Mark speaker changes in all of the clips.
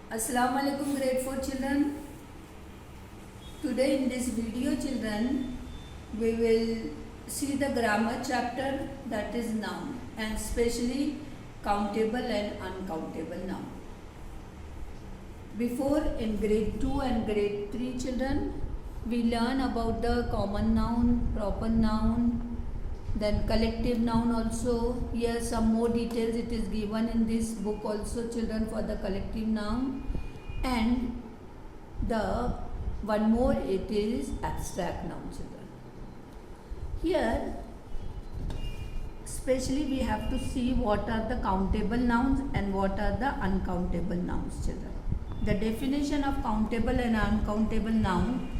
Speaker 1: Assalamu alaikum grade 4 children. Today in this video children we will see the grammar chapter, that is noun, and especially countable and uncountable noun. Before in grade 2 and grade 3 children we learn about the common noun, proper noun, then collective noun also. Here some more details it is given in this book also children for the collective noun, and the one more it is abstract noun children. Here especially we have to see what are the countable nouns and what are the uncountable nouns children. The definition of countable and uncountable noun: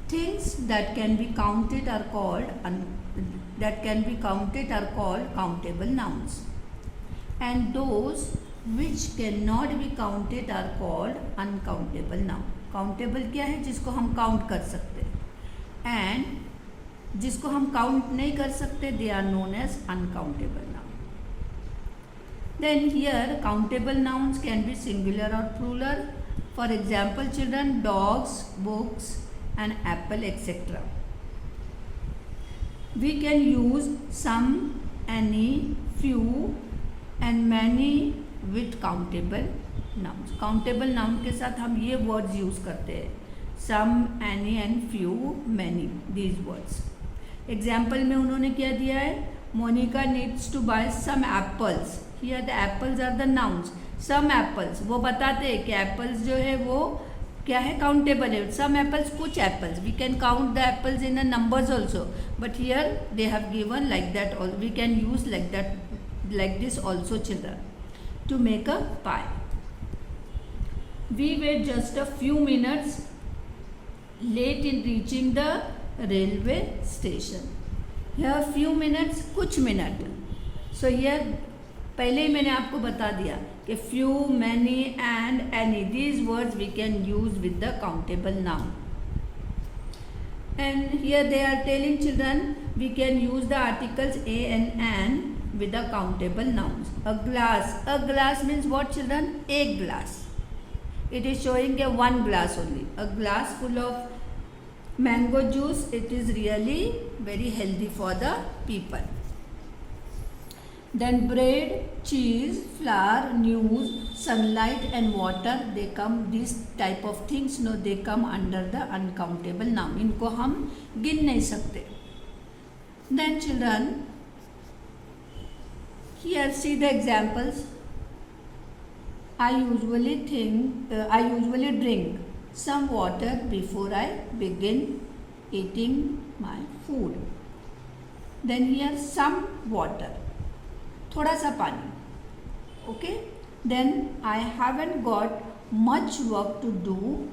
Speaker 1: things that can be counted are called countable nouns, and those which cannot be counted are called uncountable noun. Countable क्या है? जिसको हम count कर सकते हैं, and जिसको हम count नहीं कर सकते they are known as uncountable noun. Then here countable nouns can be singular or plural. For example children, dogs, books and apple, etc. We can use some, any, few and many with countable nouns. Countable noun के साथ हम ये words use करते हैं: some, any and few, many. These words. Example में उन्होंने क्या दिया है? Monica needs to buy some apples. Here the apples are the nouns. Some apples, वो बताते हैं कि apples जो है वो क्या है? काउंटेबल है. Some apples, कुछ apples. We can count the apples in the numbers also. But here they have given like that. All we can use like that, like this also children, to make a pie. We were just a few minutes late in reaching the railway station. Here few minutes, कुछ minute. So here पहले ही मैंने आपको बता दिया कि few, many and any, these words we can use with the countable noun. And here they are telling children we can use the articles a and an with the countable nouns. A glass means what children? A glass. It is showing a one glass only. A glass full of mango juice. It is really very healthy for the people. Then bread, cheese, flour, news, sunlight and water, they come, these type of things, no, they come under the uncountable noun. इनको हम गिन नहीं सकते. Then children, here see the examples. I usually drink some water before I begin eating my food. Then here some water, थोड़ा सा पानी. Okay. Then I haven't got much work to do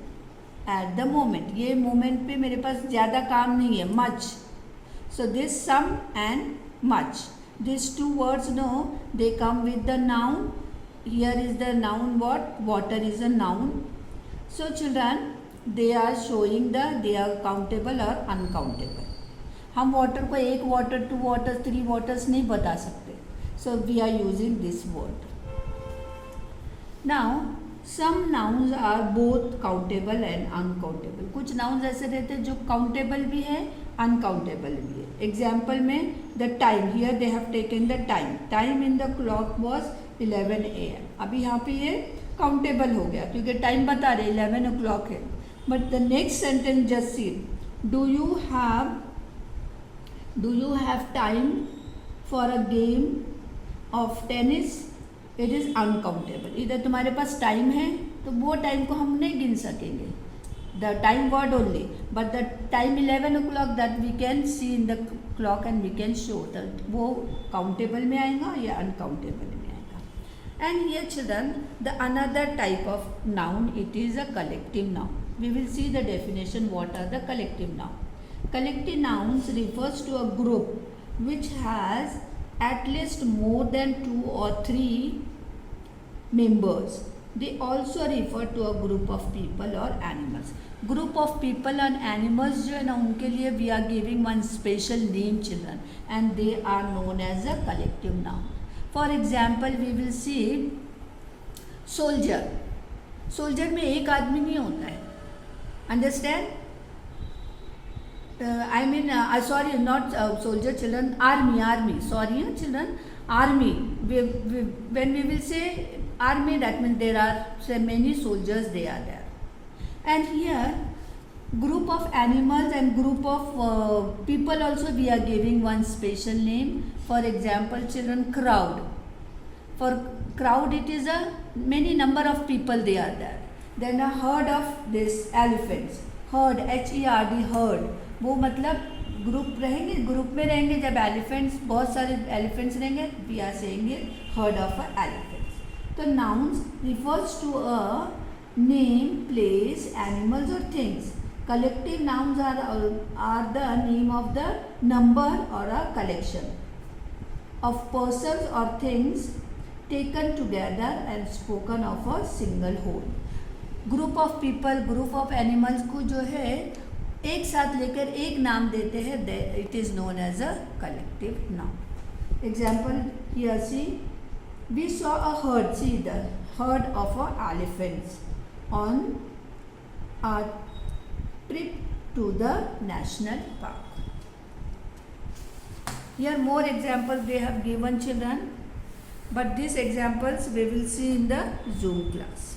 Speaker 1: at the moment. ये moment पे मेरे पास ज़्यादा काम नहीं है. Much. So this some and much. These two words, no, they come with the noun. Here is the noun what? Water is a noun. So children, they are showing they are countable or uncountable. हम water को एक water, two waters, three waters नहीं बता सकते. So we are using this word. Now some nouns are both countable and uncountable. कुछ nouns ऐसे रहते हैं जो countable भी है, uncountable भी है. Example में the time. Here they have taken the time. Time in the clock was 11 AM. अभी यहाँ पे ये countable हो गया क्योंकि time बता रहे 11 o'clock है. But the next sentence just see. Do you have time for a game of tennis? It is uncountable. इधर तुम्हारे पास टाइम है तो वो टाइम को हम नहीं गिन सकेंगे. The time word only, but the time 11 o'clock that we can see in the clock and we can show that वो countable में आएगा या uncountable में आएगा. And here children, the another type of noun, it is a collective noun. We will see the definition. What are the collective noun? Collective nouns refers to a group which has at least more than 2 or 3 members. They also refer to a group of people or animals. Group of people and animals जो है ना उनके लिए we are giving one special name children, and they are known as a collective noun. For example, we will see soldier. Soldier में एक आदमी नहीं होता है, understand? I mean, sorry, not soldier, children, army, sorry, children, army. When we will say army, that means there are so many soldiers, they are there. And here, group of animals and group of people also we are giving one special name. For example, children, crowd. For crowd, it is a many number of people they are there. Then a herd of this elephants. Herd, HERD, herd. वो मतलब group रहेंगे, group में रहेंगे जब elephants, बहुत सारे elephants रहेंगे, we are saying herd of elephants. तो nouns refers to a name, place, animals और things. Collective nouns are the name of the number और अ कलेक्शन ऑफ पर्सन्स और things taken together and spoken of a single whole. Group of people, group of animals को जो है एक साथ लेकर एक नाम देते हैं, it is known as a collective noun. Example here see, we saw a herd, see the herd of a elephants on a trip to the national park. Here more examples they have given children, but these examples we will see in the Zoom class.